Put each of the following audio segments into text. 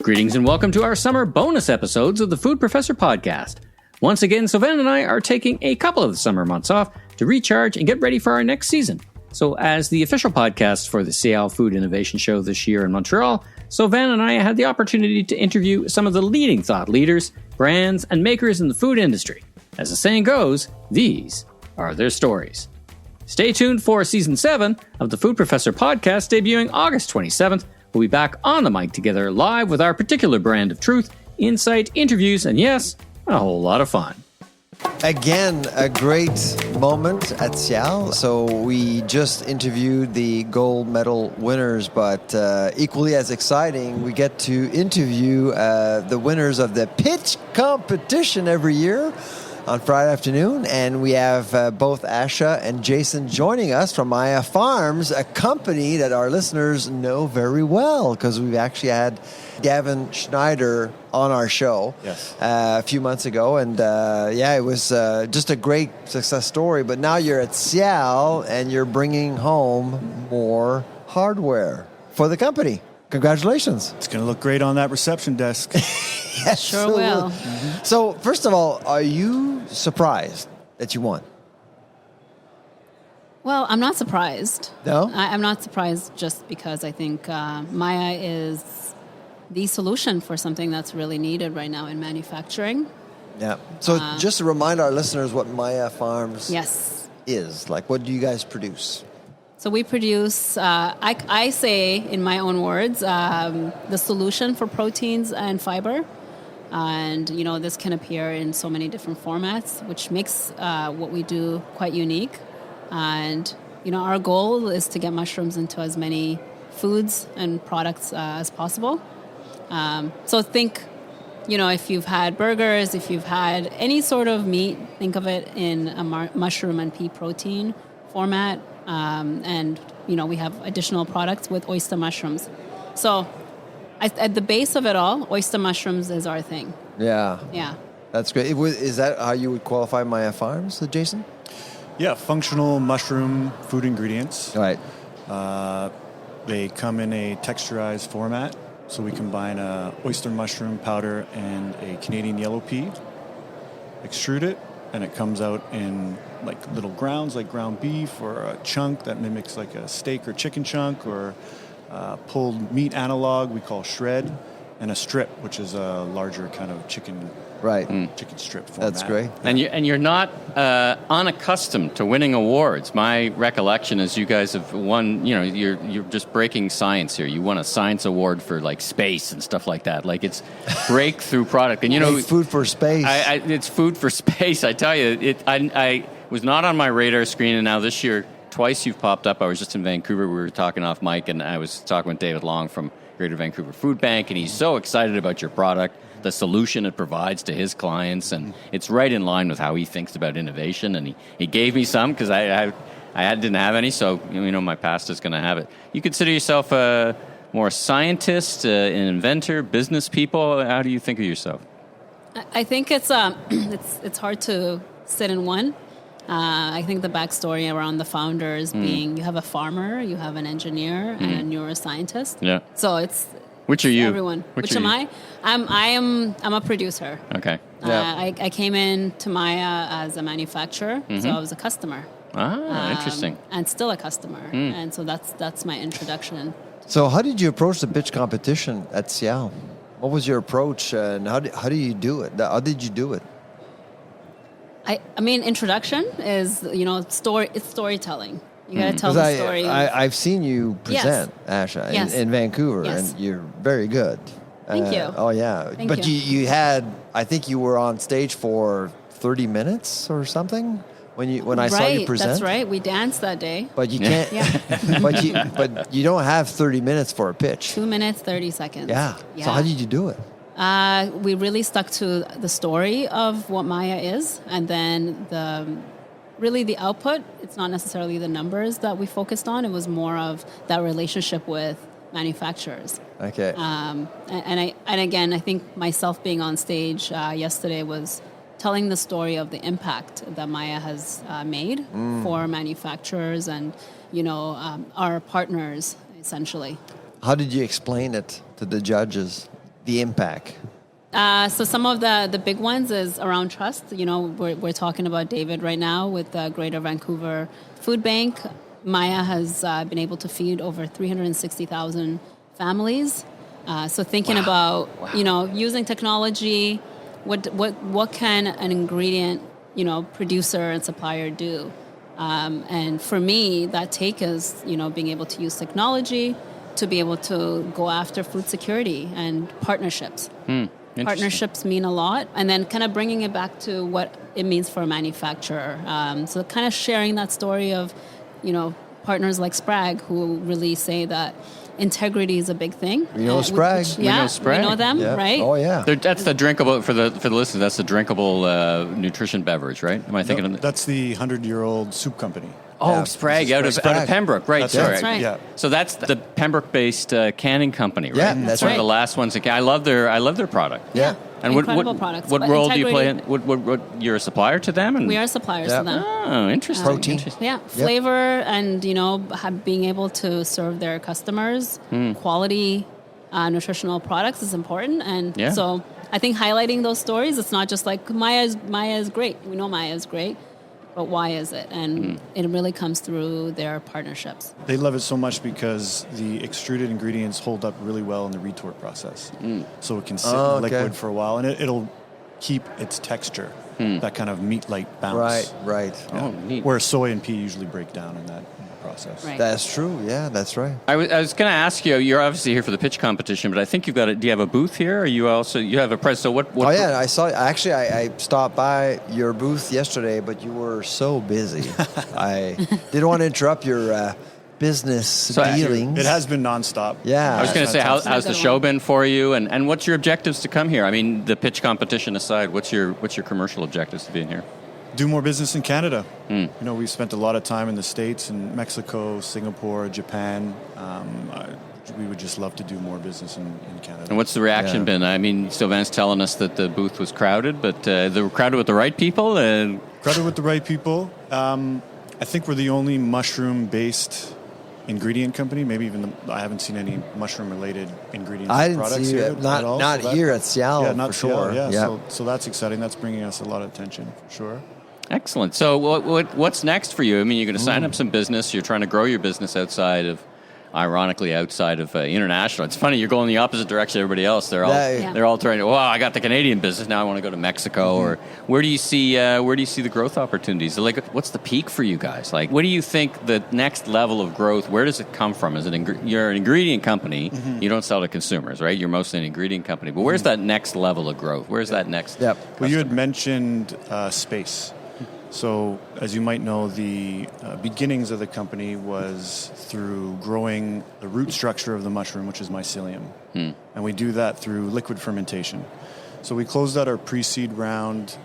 Greetings and welcome to our summer bonus episodes of the Food Professor podcast. Once again, Sylvain and I are taking a couple of the summer months off to recharge and get ready for our next season. So as the official podcast for the SIAL Food Innovation Show this year in Montreal, Sylvain and I had the opportunity to interview some of the leading thought leaders, brands, and makers in the food industry. As the saying goes, these are their stories. Stay tuned for Season 7 of the Food Professor podcast debuting August 27th. We'll be back on the mic together live with our particular brand of truth, insight, interviews, and yes, a whole lot of fun. Again, a great moment at SIAL. So we just interviewed the gold medal winners, but equally as exciting, we get to interview the winners of the pitch competition every year on Friday afternoon. And we have both Asha and Jason joining us from Maia Farms, a company that our listeners know very well because we've actually had Gavin Schneider on our show a few months ago. And it was just a great success story. But now you're at SIAL and you're bringing home more hardware for the company. Congratulations. It's going to look great on that reception desk. Yes, sure will. Mm-hmm. So, first of all, are you surprised that you won? Well, I'm not surprised. No? I'm not surprised just because I think Maia is the solution for something that's really needed right now in manufacturing. Yeah. So just to remind our listeners what Maia Farms is. Like, what do you guys produce? So we produce, I say in my own words, the solution for proteins and fiber. And, you know, this can appear in so many different formats, which makes what we do quite unique. And, you know, our goal is to get mushrooms into as many foods and products as possible. So think, you know, if you've had burgers, if you've had any sort of meat, think of it in a mushroom and pea protein format. And, you know, we have additional products with oyster mushrooms. So at the base of it all, oyster mushrooms is our thing. Yeah. Yeah. That's great. Is that how you would qualify Maia Farms, Jason? Yeah, functional mushroom food ingredients. Right. They come in a texturized format. So we combine a oyster mushroom powder and a Canadian yellow pea, extrude it, and it comes out in like little grounds, like ground beef, or a chunk that mimics like a steak or chicken chunk, or pulled meat analog we call shred, and a strip, which is a larger kind of chicken strip format. That's great. And you're not unaccustomed to winning awards. My recollection is you guys have won. You know, you're just breaking science here. You won a science award for like space and stuff like that. Like it's breakthrough product. And you know, food for space. It's food for space. I tell you, I was not on my radar screen, and now this year twice you've popped up. I was just in Vancouver. We were talking off mic, and I was talking with David Long from Greater Vancouver Food Bank, and he's so excited about your product, the solution it provides to his clients, and it's right in line with how he thinks about innovation. And he gave me some because I didn't have any, so you know my past is going to have it. You consider yourself a more scientist, an inventor, business people. How do you think of yourself? I think it's hard to sit in one. I think the backstory around the founders being you have a farmer, you have an engineer, and a neuroscientist. Yeah. So it's which are you? Everyone. Which am I? I'm a producer. Okay. I came in to Maia as a manufacturer, so I was a customer. Interesting. And still a customer, and so that's my introduction. So how did you approach the pitch competition at SIAL? What was your approach, and how do you do it? How did you do it? I mean, introduction is, you know, it's storytelling. You got to tell the story. I've seen you present, Asha, in Vancouver, and you're very good. Thank you. Oh, yeah. But you had, I think you were on stage for 30 minutes or something when I saw you present. That's right. We danced that day. But you can't. but you don't have 30 minutes for a pitch. 2 minutes, 30 seconds. Yeah. So how did you do it? We really stuck to the story of what Maia is, and then the output. It's not necessarily the numbers that we focused on. It was more of that relationship with manufacturers. Okay. And again, I think myself being on stage yesterday was telling the story of the impact that Maia has made for manufacturers and, you know, our partners essentially. How did you explain it to the judges? the impact? So some of the big ones is around trust. We're talking about David right now with the Greater Vancouver Food Bank. Maia has been able to feed over 360,000 families. So thinking about using technology, what can an ingredient producer and supplier do? And for me, that take is being able to use technology to be able to go after food security and partnerships. Partnerships mean a lot, and then kind of bringing it back to what it means for a manufacturer. So kind of sharing that story of, partners like Sprague who really say that integrity is a big thing. We know Sprague. We know them, yeah. right? Oh, yeah. That's the drinkable, for the listeners, that's the drinkable nutrition beverage, right? Am I thinking of That's the 100-year-old soup company. Oh, Yeah. Sprague out of Pembroke, right? That's Sorry. That's right. Yeah. So that's the Pembroke-based canning company, right? Yeah, that's one of right. the last ones. I love their product. Yeah. And Incredible products. What But role do you play in? integrity- What you're a supplier to them? And We are suppliers Yeah. to them. Oh, interesting. Protein. Interesting. Yeah, flavor and being able to serve their customers quality nutritional products is important, and Yeah. so I think highlighting those stories. It's not just like Maia is great. We know Maia is great, but why is it? And it really comes through their partnerships. They love it so much because the extruded ingredients hold up really well in the retort process. So it can sit in liquid for a while, and it'll keep its texture, that kind of meat-like bounce. Right. Oh, neat. Where soy and pea usually break down in that process. Right. That's true. Yeah, that's right. I was going to ask you. You're obviously here for the pitch competition, but I think you've got. Do you have a booth here? Or you have a press? So what? Oh yeah, I saw. Actually, I stopped by your booth yesterday, but you were so busy. I didn't want to interrupt your business dealings. It has been nonstop. Yeah. I was going to say, Fantastic. how's the show been for you, and what's your objectives to come here? I mean, the pitch competition aside, what's your commercial objectives to being here? Do more business in Canada. We've spent a lot of time in the States and Mexico, Singapore, Japan. We would just love to do more business in Canada. And what's the reaction been? I mean, Sylvain's telling us that the booth was crowded, but they were crowded with the right people. Crowded with the right people. I think we're the only mushroom-based ingredient company. Maybe even I haven't seen any mushroom-related ingredients. I didn't products see here it. Not here at SIAL. Yeah, not for sure. Yeah. So that's exciting. That's bringing us a lot of attention for sure. Excellent. So what's next for you? I mean, you're going to sign up some business. You're trying to grow your business outside of international. It's funny, you're going the opposite direction of everybody else. They're all trying to, I got the Canadian business, now I want to go to Mexico. Or where do you see the growth opportunities? Like, what's the peak for you guys? Like, what do you think the next level of growth, where does it come from? You're an ingredient company, you don't sell to consumers, right? You're mostly an ingredient company. But where's that next level of growth? Where's that next Yep. Well, you had mentioned space. So, as you might know, the beginnings of the company was through growing the root structure of the mushroom, which is mycelium. And we do that through liquid fermentation. So we closed out our pre-seed round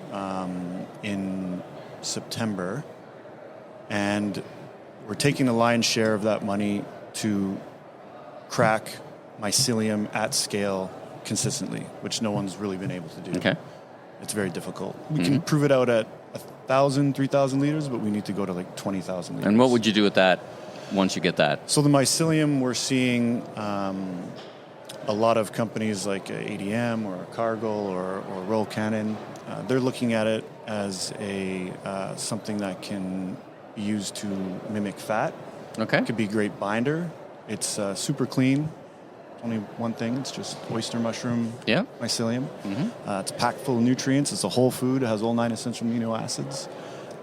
in September, and we're taking the lion's share of that money to crack mycelium at scale consistently, which no one's really been able to do. Okay. It's very difficult. We can prove it out at 1,000, 3,000 liters, but we need to go to like 20,000 liters. And what would you do with that once you get that? So the mycelium, we're seeing a lot of companies like ADM or Cargill or Royal Canin. They're looking at it as something that can be used to mimic fat. Okay. It could be a great binder. It's super clean. Only one thing. It's just oyster mushroom mycelium. It's packed full of nutrients. It's a whole food. It has all 9 essential amino acids.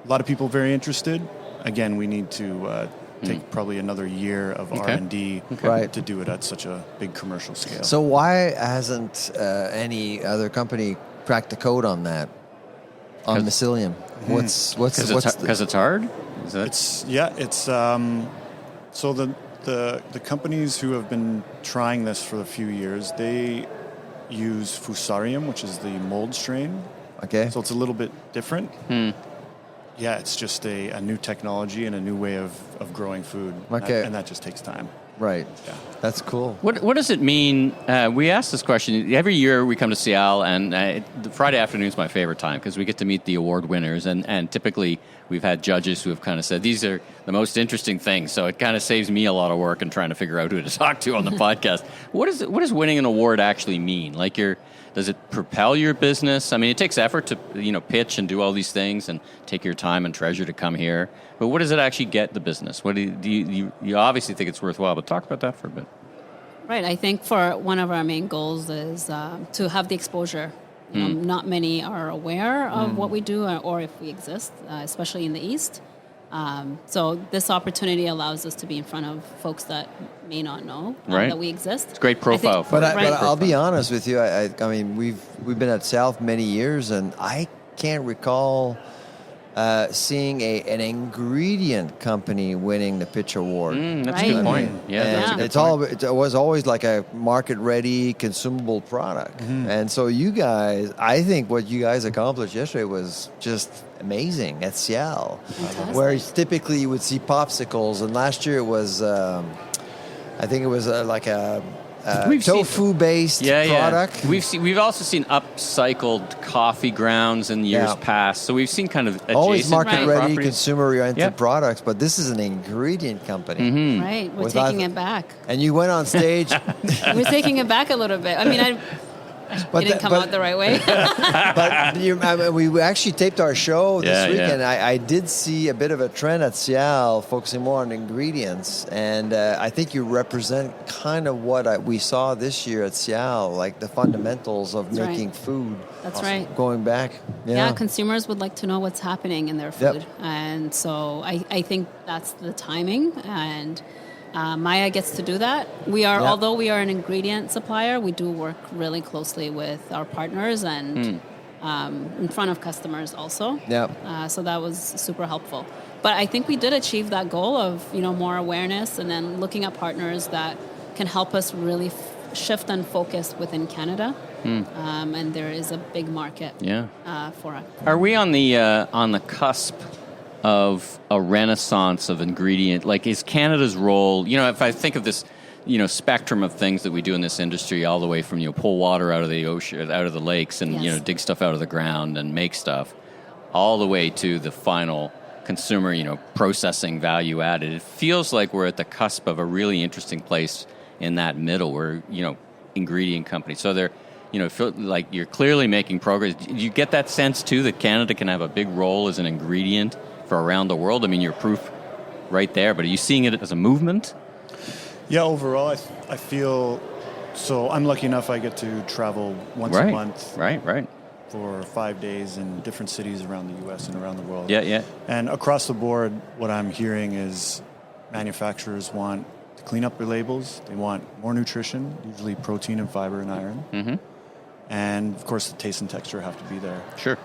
A lot of people very interested. Again, we need to take probably another year of R&D to do it at such a big commercial scale. So why hasn't any other company cracked the code on that? On mycelium? Because it's hard? Is that... So the companies who have been trying this for a few years, they use Fusarium, which is the mold strain. Okay. So it's a little bit different. Yeah, it's just a new technology and a new way of growing food. Okay. And that just takes time. Right. Yeah. That's cool. What does it mean? We ask this question every year. We come to SIAL, and the Friday afternoon is my favorite time because we get to meet the award winners, and typically we've had judges who have kind of said these are the most interesting things. So it kind of saves me a lot of work in trying to figure out who to talk to on the podcast. What does winning an award actually mean? Like does it propel your business? I mean, it takes effort to pitch and do all these things and take your time and treasure to come here. But what does it actually get the business? What do you obviously think it's worthwhile? But talk about that for a bit. Right. I think for one of our main goals is to have the exposure. Not many are aware of what we do or if we exist, especially in the East. So this opportunity allows us to be in front of folks that may not know that we exist. It's great profile. But I'll be honest with you. I mean, we've been at South many years, and I can't recall seeing an ingredient company winning the pitch award. That's a good point. It was always like a market-ready consumable product. And so you guys, I think what you guys accomplished yesterday was just amazing at SIAL. Where typically you would see popsicles, and last year it was, I think it was like a tofu-based product. We've also seen upcycled coffee grounds in years past. So we've seen kind of adjacent always market-ready, properties. consumer-oriented products, but this is an ingredient company. Right, we're taking it back. And you went on stage. We're taking it back a little bit. I mean, it didn't come out the right way. But we actually taped our show this weekend. I did see a bit of a trend at SIAL focusing more on ingredients, and I think you represent kind of what we saw this year at SIAL, like the fundamentals of making food. That's right. Going back. Yeah, consumers would like to know what's happening in their food. And so I think that's the timing, and Maia gets to do that. Although we are an ingredient supplier, we do work really closely with our partners and in front of customers also. So that was super helpful. But I think we did achieve that goal of more awareness, and then looking at partners that can help us really shift and focus within Canada. And there is a big market for it. Are we on the cusp of a renaissance of ingredient? Like, is Canada's role, if I think of this, spectrum of things that we do in this industry, all the way from, pull water out of the ocean, out of the lakes, and, dig stuff out of the ground and make stuff, all the way to the final consumer, processing value added. It feels like we're at the cusp of a really interesting place in that middle where, ingredient companies. So they're, feel like you're clearly making progress. Do you get that sense, too, that Canada can have a big role as an ingredient for around the world? I mean, you're proof right there, but are you seeing it as a movement? Yeah, overall, I feel so. I'm lucky enough I get to travel once a month. Right. For 5 days in different cities around the U.S. and around the world. Yeah. And across the board, what I'm hearing is manufacturers want to clean up their labels. They want more nutrition, usually protein and fiber and iron. And, of course, the taste and texture have to be there. Sure.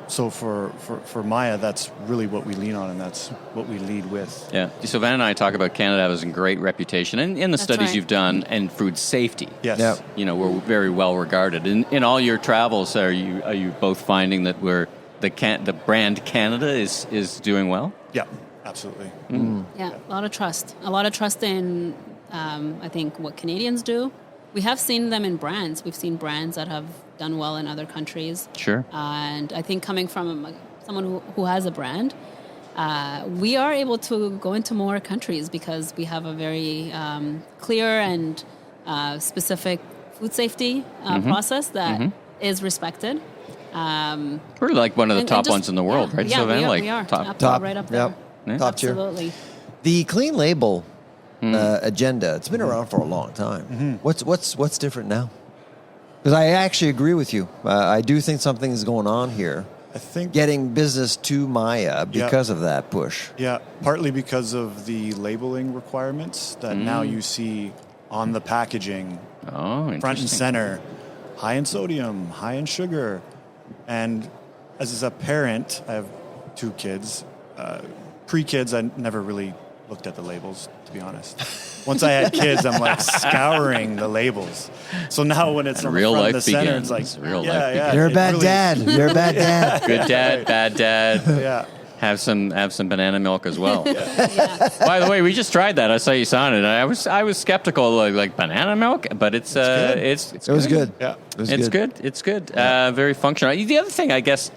So for Maia, that's really what we lean on, and that's what we lead with. Yeah. So Van and I talk about Canada having a great reputation, and in the studies you've done, and food safety. Yes. We're very well regarded. In all your travels, are you both finding that the brand Canada is doing well? Yeah, absolutely. Yeah, a lot of trust. A lot of trust in, I think, what Canadians do. We have seen them in brands. We've seen brands that have done well in other countries. Sure. And I think coming from someone who has a brand, we are able to go into more countries because we have a very clear and specific food safety process that is respected. We're like one of the top ones in the world, right? Yeah, Sylvain? we are. Top right up there. Yep. Top tier. Absolutely. The clean label agenda, it's been around for a long time. What's different now? Because I actually agree with you. I do think something is going on here. I think getting business to Maia because of that push. Yeah, partly because of the labeling requirements that now you see on the packaging, front and center, high in sodium, high in sugar. And as a parent, I have 2 kids. Pre-kids, I never really looked at the labels, to be honest. Once I had kids, I'm like scouring the labels. So now when it's on the front and the center, it's like, real life begins. You're a bad dad. You're a bad dad. Good dad, bad dad. Have some banana milk as well. By the way, we just tried that. I saw you saw it. I was skeptical, like banana milk, but it was good. Yeah, It's good. Very functional. The other thing, I guess,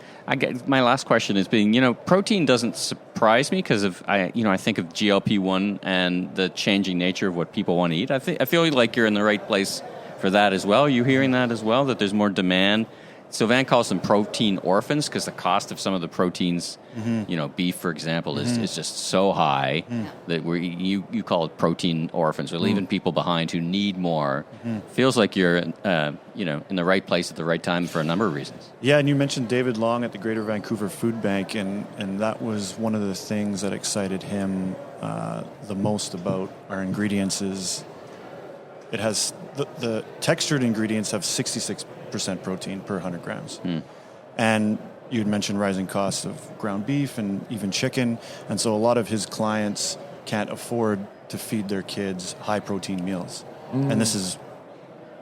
my last question is being, protein doesn't surprise me because I think of GLP-1 and the changing nature of what people want to eat. I feel like you're in the right place for that as well. Are you hearing that as well, that there's more demand? Sylvain calls them protein orphans because the cost of some of the proteins, beef, for example, is just so high that you call it protein orphans. We're leaving people behind who need more. Feels like you're, in the right place at the right time for a number of reasons. Yeah, and you mentioned David Long at the Greater Vancouver Food Bank, and that was one of the things that excited him the most about our ingredients is it has the textured ingredients have 66% protein per 100 grams. And you had mentioned rising costs of ground beef and even chicken. And so a lot of his clients can't afford to feed their kids high protein meals. And this is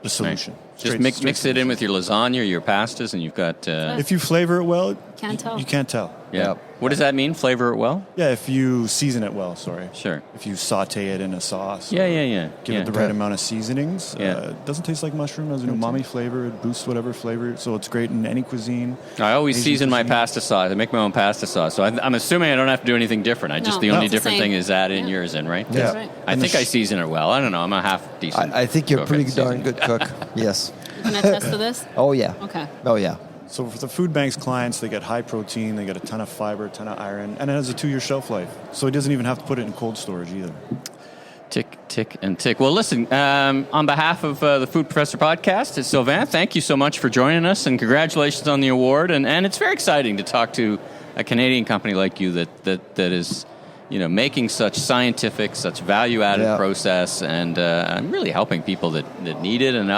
the solution. Right. Just mix it in with your lasagna or your pastas and you've got... If you flavor it well, can't tell. You can't tell. Yeah. What does that mean, flavor it well? Yeah, if you season it well, sorry. Sure. If you saute it in a sauce. Yeah. Give it the right amount of seasonings. Yeah. It doesn't taste like mushroom. It has an umami flavor. It boosts whatever flavor. So it's great in any cuisine. I always season my cuisine. pasta sauce. I make my own pasta sauce. So I'm assuming I don't have to do anything different. The only different thing is add in yours in, right? Yeah. Right. I think I season it well. I don't know. I'm a half decent I think you're cook pretty at darn seasoning. good cook. Yes. Can I attest to this? Oh, yeah. Okay. Oh, yeah. So for the food bank's clients, they get high protein, they get a ton of fiber, a ton of iron, and it has a 2-year shelf life. So he doesn't even have to put it in cold storage either. Tick, tick, and tick. Well, listen, on behalf of the Food Professor Podcast, Sylvain, thank you so much for joining us, and congratulations on the award. And it's very exciting to talk to a Canadian company like you that is, making such scientific, such value-added process, and really helping people that need it and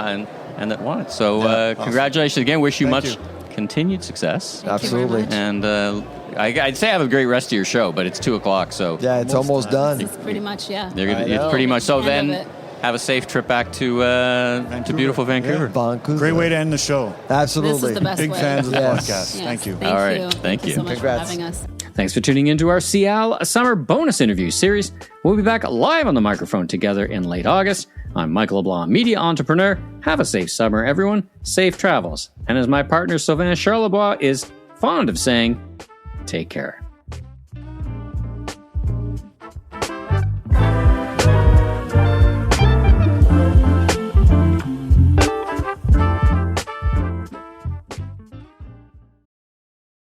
that want it. So congratulations again. Wish you much continued success. Absolutely. And I'd say have a great rest of your show, but it's 2:00, so Yeah, it's almost done. It's pretty much, yeah. it's pretty much so. End Then of it. have a safe trip back to beautiful Vancouver. Vancouver. Great way to end the show. Absolutely. This is the best Big way. fans of the Yes. podcast. Yes, Thank you. Thank All right. you. Thank you. So much Congrats. for having us. Thanks for tuning into our SIAL Summer Bonus Interview series. We'll be back live on the microphone together in late August. I'm Michael LeBlanc, media entrepreneur. Have a safe summer, everyone. Safe travels. And as my partner Sylvain Charlebois is fond of saying, take care.